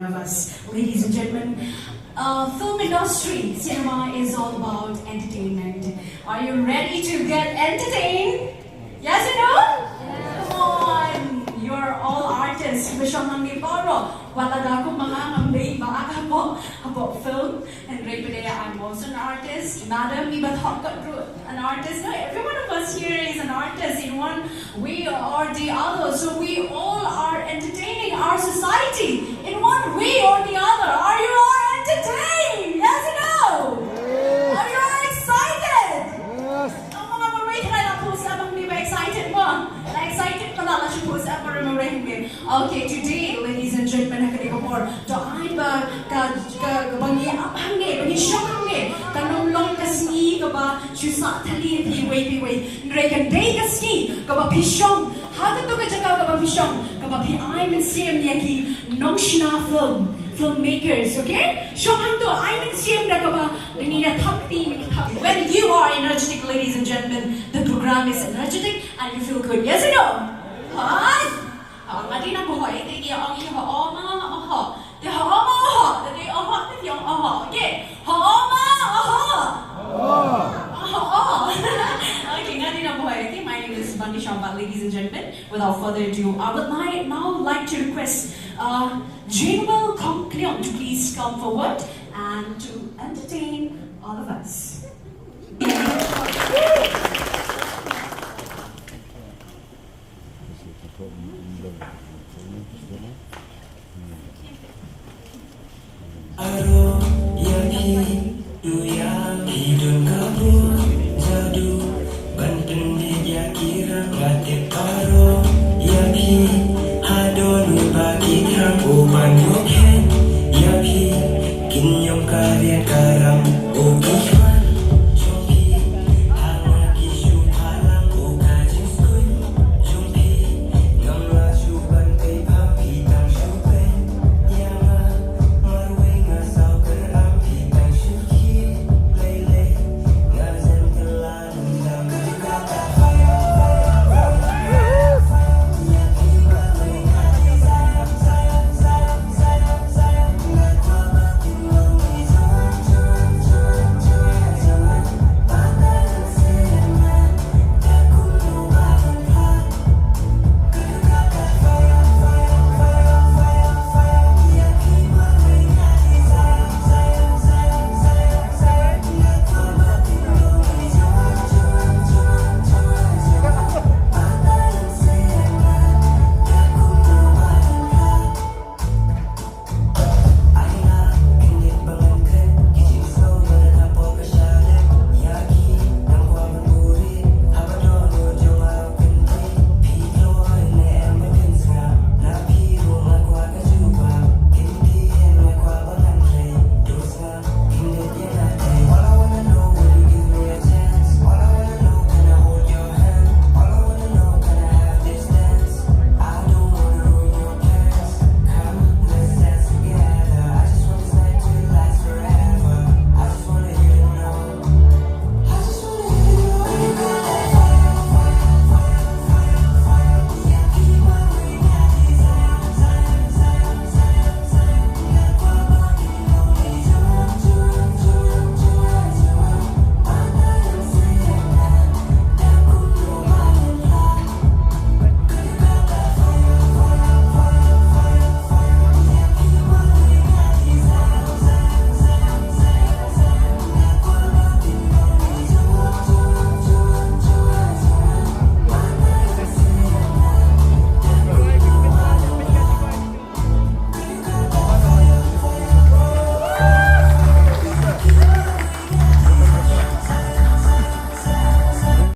of us, ladies and gentlemen. Film industry, cinema is all about entertainment. Are you ready to get entertained? Yes or no? Yes. Come on, you're all artists. About film, and right today I'm also an artist. Madam, an artist. No, every one of us here is an artist in one way or the other. So we all are entertaining our society in one way or the other. Are you all entertained? Yes or no? Yes. Are you all excited? Yes. Okay, today, ladies and gentlemen, filmmakers, okay? When you are energetic, ladies and gentlemen, the program is energetic and you feel good. Yes or no? Okay, my name is Bundy Shamba, ladies and gentlemen. Without further ado, I would now like to request Jing to please come forward and to entertain all of us. Aro yang hidup yang kabur.